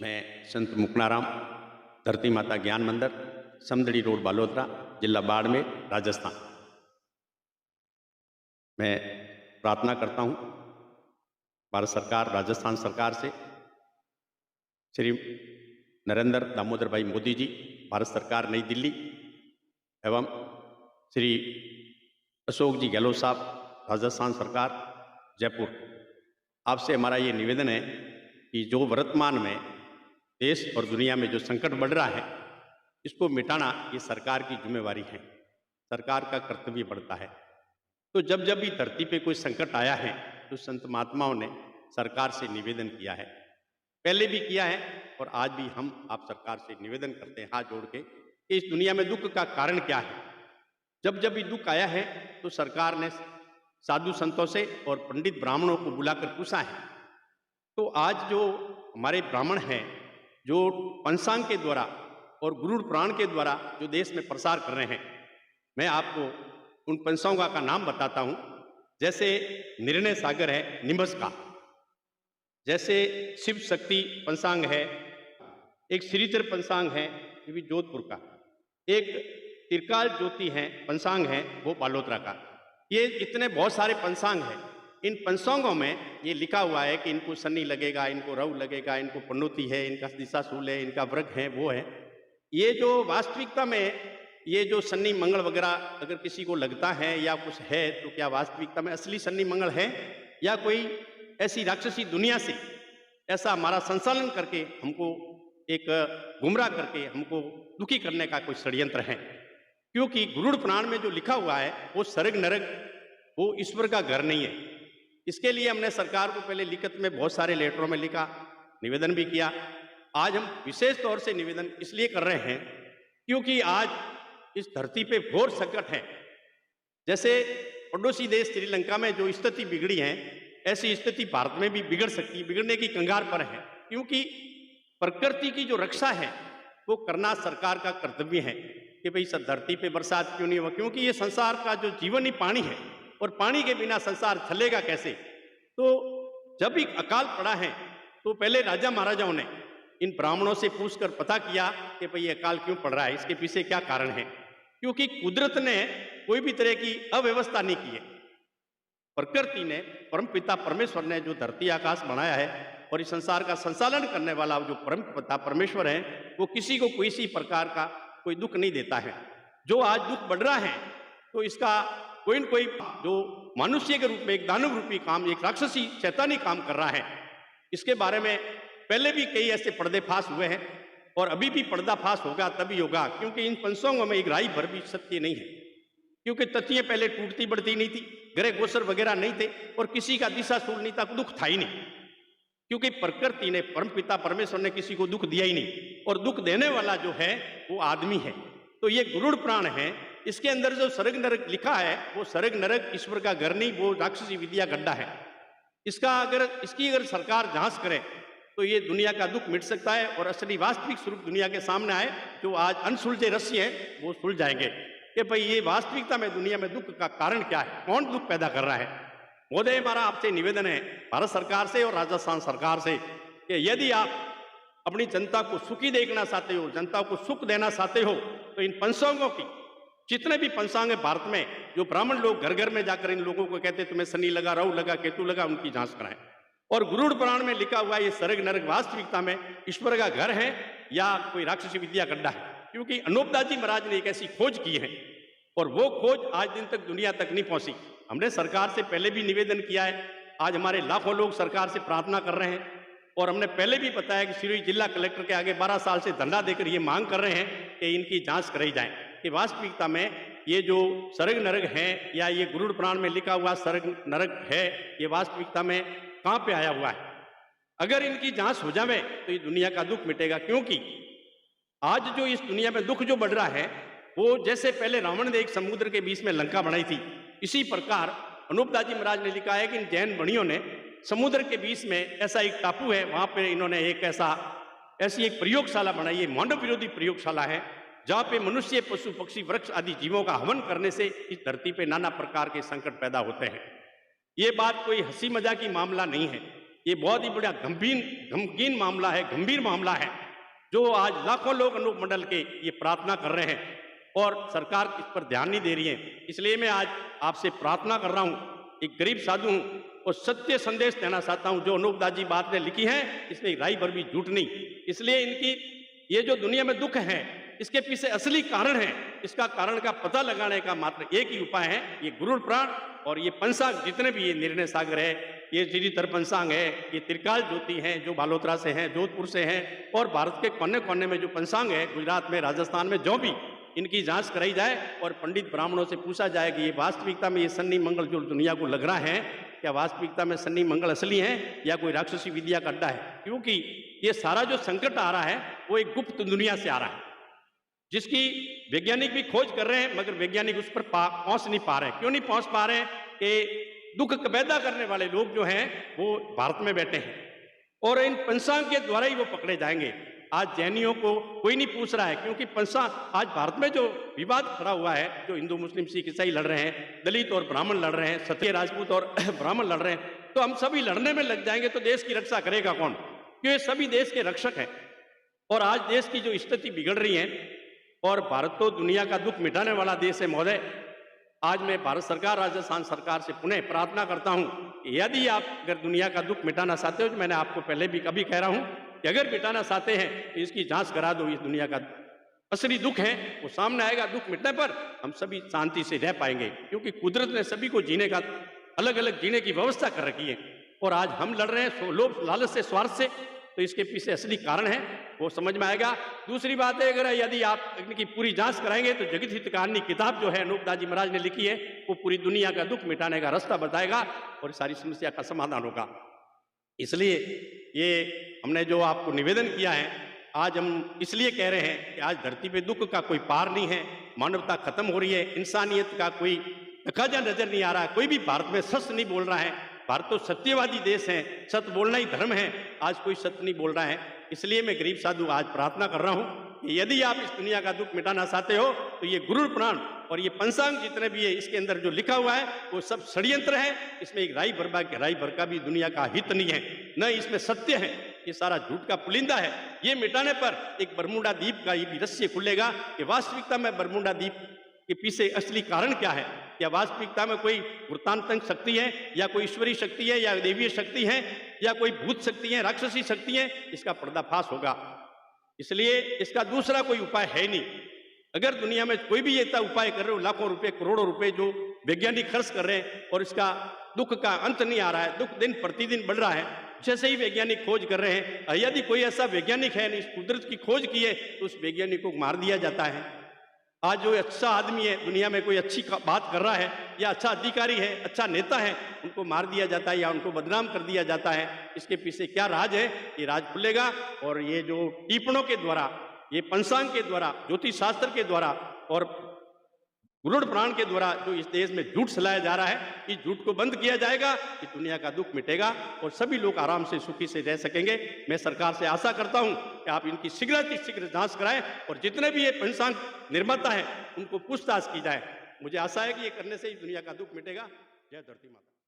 मैं संत मुकनाराम, धरती माता ज्ञान मंदिर, समदड़ी रोड, बालोतरा, जिला बाड़मेर, राजस्थान। मैं प्रार्थना करता हूँ भारत सरकार, राजस्थान सरकार से, श्री नरेंद्र दामोदर भाई मोदी जी, भारत सरकार नई दिल्ली, एवं श्री अशोक जी गहलोत साहब, राजस्थान सरकार जयपुर। आपसे हमारा ये निवेदन है कि जो वर्तमान में देश और दुनिया में जो संकट बढ़ रहा है, इसको मिटाना ये सरकार की जिम्मेवारी है, सरकार का कर्तव्य बढ़ता है। तो जब जब भी धरती पे कोई संकट आया है तो संत महात्माओं ने सरकार से निवेदन किया है, पहले भी किया है और आज भी हम आप सरकार से निवेदन करते हैं हाथ जोड़ के कि इस दुनिया में दुख का कारण क्या है। जब जब भी दुख आया है तो सरकार ने साधु संतों से और पंडित ब्राह्मणों को बुलाकर पूछा है। तो आज जो हमारे ब्राह्मण हैं, जो पंचांग के द्वारा और गुरुड़ पुराण के द्वारा जो देश में प्रसार कर रहे हैं, मैं आपको उन पंचांगों का नाम बताता हूं। जैसे निर्णय सागर है निम्बस का, जैसे शिव शक्ति पंचांग है, एक श्रीधर पंचांग है ये भी जोधपुर का, एक त्रिकाल ज्योति है पंचांग है वो बालोतरा का। ये इतने बहुत सारे पंचांग हैं। इन पंचांगों में ये लिखा हुआ है कि इनको शनि लगेगा, इनको रवि लगेगा, इनको पन्नौती है, इनका दिशाशूल है, इनका वर्ग है, वो है। ये जो वास्तविकता में ये जो शनि मंगल वगैरह अगर किसी को लगता है या कुछ है तो क्या वास्तविकता में असली शनि मंगल है या कोई ऐसी राक्षसी दुनिया से ऐसा हमारा संचालन करके हमको एक गुमराह करके हमको दुखी करने का कोई षड्यंत्र है। क्योंकि गुरुड़ पुराण में जो लिखा हुआ है वो स्वर्ग नरक वो ईश्वर का घर नहीं है। इसके लिए हमने सरकार को पहले लिखित में बहुत सारे लेटरों में लिखा, निवेदन भी किया। आज हम विशेष तौर से निवेदन इसलिए कर रहे हैं क्योंकि आज इस धरती पे घोर संकट है। जैसे पड़ोसी देश श्रीलंका में जो स्थिति बिगड़ी है, ऐसी स्थिति भारत में भी बिगड़ सकती है, बिगड़ने की कगार पर है। क्योंकि प्रकृति की जो रक्षा है वो करना सरकार का कर्तव्य है कि भाई सब धरती पे बरसात क्यों नहीं हुआ, क्योंकि ये संसार का जो जीवन ही पानी है और पानी के बिना संसार चलेगा कैसे। तो जब भी अकाल पड़ा है तो पहले राजा महाराजाओं ने इन ब्राह्मणों से पूछकर पता किया कि भाई ये अकाल क्यों पड़ रहा है, इसके पीछे क्या कारण है। क्योंकि कुदरत ने कोई भी तरह की अव्यवस्था नहीं की है। प्रकृति ने, परमपिता परमेश्वर ने जो धरती आकाश बनाया है और इस संसार का संचालन करने वाला जो परमपिता परमेश्वर है, वो किसी को किसी प्रकार का कोई दुख नहीं देता है। जो आज दुख बढ़ रहा है तो इसका कोई न कोई जो मनुष्य के रूप में एक दानव रूपी काम, एक राक्षसी शैतानी काम कर रहा है। इसके बारे में पहले भी कई ऐसे पर्दाफाश हुए हैं और अभी भी पर्दाफाश होगा तभी होगा, क्योंकि इन पंचांगों में एक राई भर भी सत्य नहीं है। क्योंकि तथ्य पहले टूटती बढ़ती नहीं थी, ग्रह गोचर वगैरह नहीं थे और किसी का दिशाशूल नहीं था, दुख था ही नहीं। क्योंकि प्रकृति ने, परमपिता परमेश्वर ने किसी को दुख दिया ही नहीं और दुख देने वाला जो है वो आदमी है। तो ये गुरुड़ पुराण है, इसके अंदर जो स्वर्ग नरक लिखा है वो स्वर्ग नरक ईश्वर का घर नहीं, वो राक्षसी विद्या गड्ढा है। इसकी अगर सरकार जांच करे तो ये दुनिया का दुख मिट सकता है और असली वास्तविक स्वरूप दुनिया के सामने आए। जो आज अनसुलझे रहस्य है वो सुलझ जाएंगे कि भाई ये वास्तविकता में दुनिया में दुख का कारण क्या है, कौन दुख पैदा कर रहा है। मोदी, हमारा आपसे निवेदन है भारत सरकार से और राजस्थान सरकार से कि यदि आप अपनी जनता को सुखी देखना चाहते हो, जनता को सुख देना चाहते हो, तो इन पंचांगों की जितने भी पंचांग है भारत में, जो ब्राह्मण लोग घर घर में जाकर इन लोगों को कहते तुम्हें शनि लगा, राहु लगा, केतु लगा, उनकी जांच कराएं। और गुरुड़ पुराण में लिखा हुआ ये स्वर्ग नरक वास्तविकता में ईश्वर का घर है या कोई राक्षसी विद्या गड्ढा है। क्योंकि अनूपदास जी महाराज ने एक ऐसी खोज की है और वो खोज आज दिन तक दुनिया तक नहीं पहुंची। हमने सरकार से पहले भी निवेदन किया है, आज हमारे लाखों लोग सरकार से प्रार्थना कर रहे हैं और हमने पहले भी बताया कि श्री जिला कलेक्टर के आगे 12 साल से धरना देकर ये मांग कर रहे हैं कि इनकी जांच कराई जाए कि वास्तविकता में ये जो स्वर्ग नरक है या ये गुरुड़ पुराण में लिखा हुआ स्वर्ग नरक है, ये वास्तविकता में कहां पे आया हुआ है। अगर इनकी जांच हो जाए तो ये दुनिया का दुख मिटेगा। क्योंकि आज जो इस दुनिया में दुख जो बढ़ रहा है वो जैसे पहले रावण ने एक समुद्र के बीच में लंका बनाई थी, इसी प्रकार अनूपदास जी महाराज ने लिखा है कि इन जैन बणियों ने समुद्र के बीच में ऐसा एक टापू है, वहां पे इन्होंने एक ऐसी एक प्रयोगशाला बनाई है, मानव विरोधी प्रयोगशाला है, जहां पे मनुष्य, पशु, पक्षी, वृक्ष आदि जीवों का हवन करने से इस धरती पे नाना प्रकार के संकट पैदा होते हैं। ये बात कोई हंसी मजाक की मामला नहीं है। ये बहुत ही बड़ा गमगीन मामला है, गंभीर मामला है, जो आज लाखों लोग अनूप मंडल के ये प्रार्थना कर रहे हैं और सरकार इस पर ध्यान नहीं दे रही है। इसलिए मैं आज आपसे प्रार्थना कर रहा हूं, एक गरीब साधु हूं और सत्य संदेश देना चाहता हूं। जो अनूप दास जी बात ने लिखी है इसमें राई भर भी झूठ नहीं। इसलिए इनकी ये जो दुनिया में दुख है इसके पीछे असली कारण है, इसका कारण का पता लगाने का मात्र एक ही उपाय है, ये गुरुड़ पुराण और ये पंचांग, जितने भी ये निर्णय सागर है, ये श्रीधर पंचांग है, ये त्रिकाल ज्योति हैं जो बालोतरा से हैं, जोधपुर से हैं, और भारत के कोने कोने में जो पंचांग है, गुजरात में, राजस्थान में, जो भी इनकी जांच कराई जाए और पंडित ब्राह्मणों से पूछा जाए कि ये वास्तविकता में ये शनि मंगल जो दुनिया को लग रहा है, क्या वास्तविकता में शनि मंगल असली है या कोई राक्षसी विद्या का अड्डा है। क्योंकि ये सारा जो संकट आ रहा है वो एक गुप्त दुनिया से आ रहा है, जिसकी वैज्ञानिक भी खोज कर रहे हैं, मगर वैज्ञानिक उस पर पहुंच नहीं पा रहे हैं। क्यों नहीं पहुंच पा रहे हैं? कि दुख पैदा करने वाले लोग जो हैं वो भारत में बैठे हैं और इन पंचांग के द्वारा ही वो पकड़े जाएंगे। आज जैनियों को कोई नहीं पूछ रहा है, क्योंकि पंचांग, आज भारत में जो विवाद खड़ा हुआ है, जो हिंदू मुस्लिम सिख ईसाई लड़ रहे हैं, दलित और ब्राह्मण लड़ रहे हैं, क्षत्रिय राजपूत और ब्राह्मण लड़ रहे हैं, तो हम सभी लड़ने में लग जाएंगे तो देश की रक्षा करेगा कौन? क्योंकि सभी देश के रक्षक हैं। और आज देश की जो स्थिति बिगड़ रही है, और भारत तो दुनिया का दुख मिटाने वाला देश है महोदय। आज मैं भारत सरकार, राजस्थान सरकार से पुनः प्रार्थना करता हूं कि यदि आप अगर दुनिया का दुख मिटाना चाहते हो, जो मैंने आपको पहले भी कभी कह रहा हूं कि अगर मिटाना चाहते हैं तो इसकी जांच करा दो। इस दुनिया का असली दुख है वो सामने आएगा। दुख मिटने पर हम सभी शांति से रह पाएंगे, क्योंकि कुदरत ने सभी को जीने का, अलग अलग जीने की व्यवस्था कर रखी है। और आज हम लड़ रहे हैं लोभ लालच से, स्वार्थ से, तो इसके पीछे असली कारण है वो समझ में आएगा। दूसरी बात है, अगर यदि आप इनकी पूरी जांच कराएंगे तो जगत हितकारिणी किताब जो है अनूप दास जी महाराज ने लिखी है, वो पूरी दुनिया का दुख मिटाने का रास्ता बताएगा और सारी समस्या का समाधान होगा। इसलिए ये हमने जो आपको निवेदन किया है, आज हम इसलिए कह रहे हैं कि आज धरती पे दुख का कोई पार नहीं है, मानवता खत्म हो रही है, इंसानियत का कोई तकाजा नजर नहीं आ रहा है, कोई भी भारत में सच नहीं बोल रहा है। भारत तो सत्यवादी देश है, सत्य बोलना ही धर्म है, आज कोई सत्य नहीं बोल रहा है। इसलिए मैं गरीब साधु आज प्रार्थना कर रहा हूं कि यदि आप इस दुनिया का दुख मिटाना चाहते हो तो ये गुरुड़ पुराण और ये पंचांग जितने भी है, इसके अंदर जो लिखा हुआ है वो सब षड्यंत्र है। इसमें एक राई भर का भी दुनिया का हित नहीं है, न इसमें सत्य है, ये सारा झूठ का पुलिंदा है। ये मिटाने पर एक बरमुडा द्वीप का ये भी रहस्य खुलेगा कि वास्तविकता में बरमुडा द्वीप के पीछे असली कारण क्या है। क्या वास्तविकता में कोई वृत्तांतक शक्ति है, या कोई ईश्वरीय शक्ति है, या देवीय शक्ति है, या कोई भूत शक्ति है, राक्षसी शक्ति है, इसका पर्दाफाश होगा। इसलिए इसका दूसरा कोई उपाय है नहीं। अगर दुनिया में कोई भी ऐसा उपाय कर रहे हो, लाखों रुपए, करोड़ों रुपए जो वैज्ञानिक खर्च कर रहे हैं और इसका दुख का अंत नहीं आ रहा है, दुख दिन प्रतिदिन बढ़ रहा है, जैसे ही वैज्ञानिक खोज कर रहे हैं, यदि कोई ऐसा वैज्ञानिक है इस कुदरत की खोज की है तो उस वैज्ञानिक को मार दिया जाता है। आज जो अच्छा आदमी है, दुनिया में कोई अच्छी बात कर रहा है, या अच्छा अधिकारी है, अच्छा नेता है, उनको मार दिया जाता है या उनको बदनाम कर दिया जाता है। इसके पीछे क्या राज है, ये राज खुलेगा। और ये जो टिप्पणों के द्वारा, ये पंचांग के द्वारा, ज्योतिष शास्त्र के द्वारा और गुरुड़ पुराण के द्वारा जो इस देश में झूठ फैलाया जा रहा है, इस झूठ को बंद किया जाएगा, इस दुनिया का दुख मिटेगा और सभी लोग आराम से, सुखी से रह सकेंगे। मैं सरकार से आशा करता हूं कि आप इनकी शीघ्र जांच कराएं और जितने भी ये पंचांग निर्माता है उनको पूछताछ की जाए। मुझे आशा है कि ये करने से ही दुनिया का दुख मिटेगा। जय धरती माता।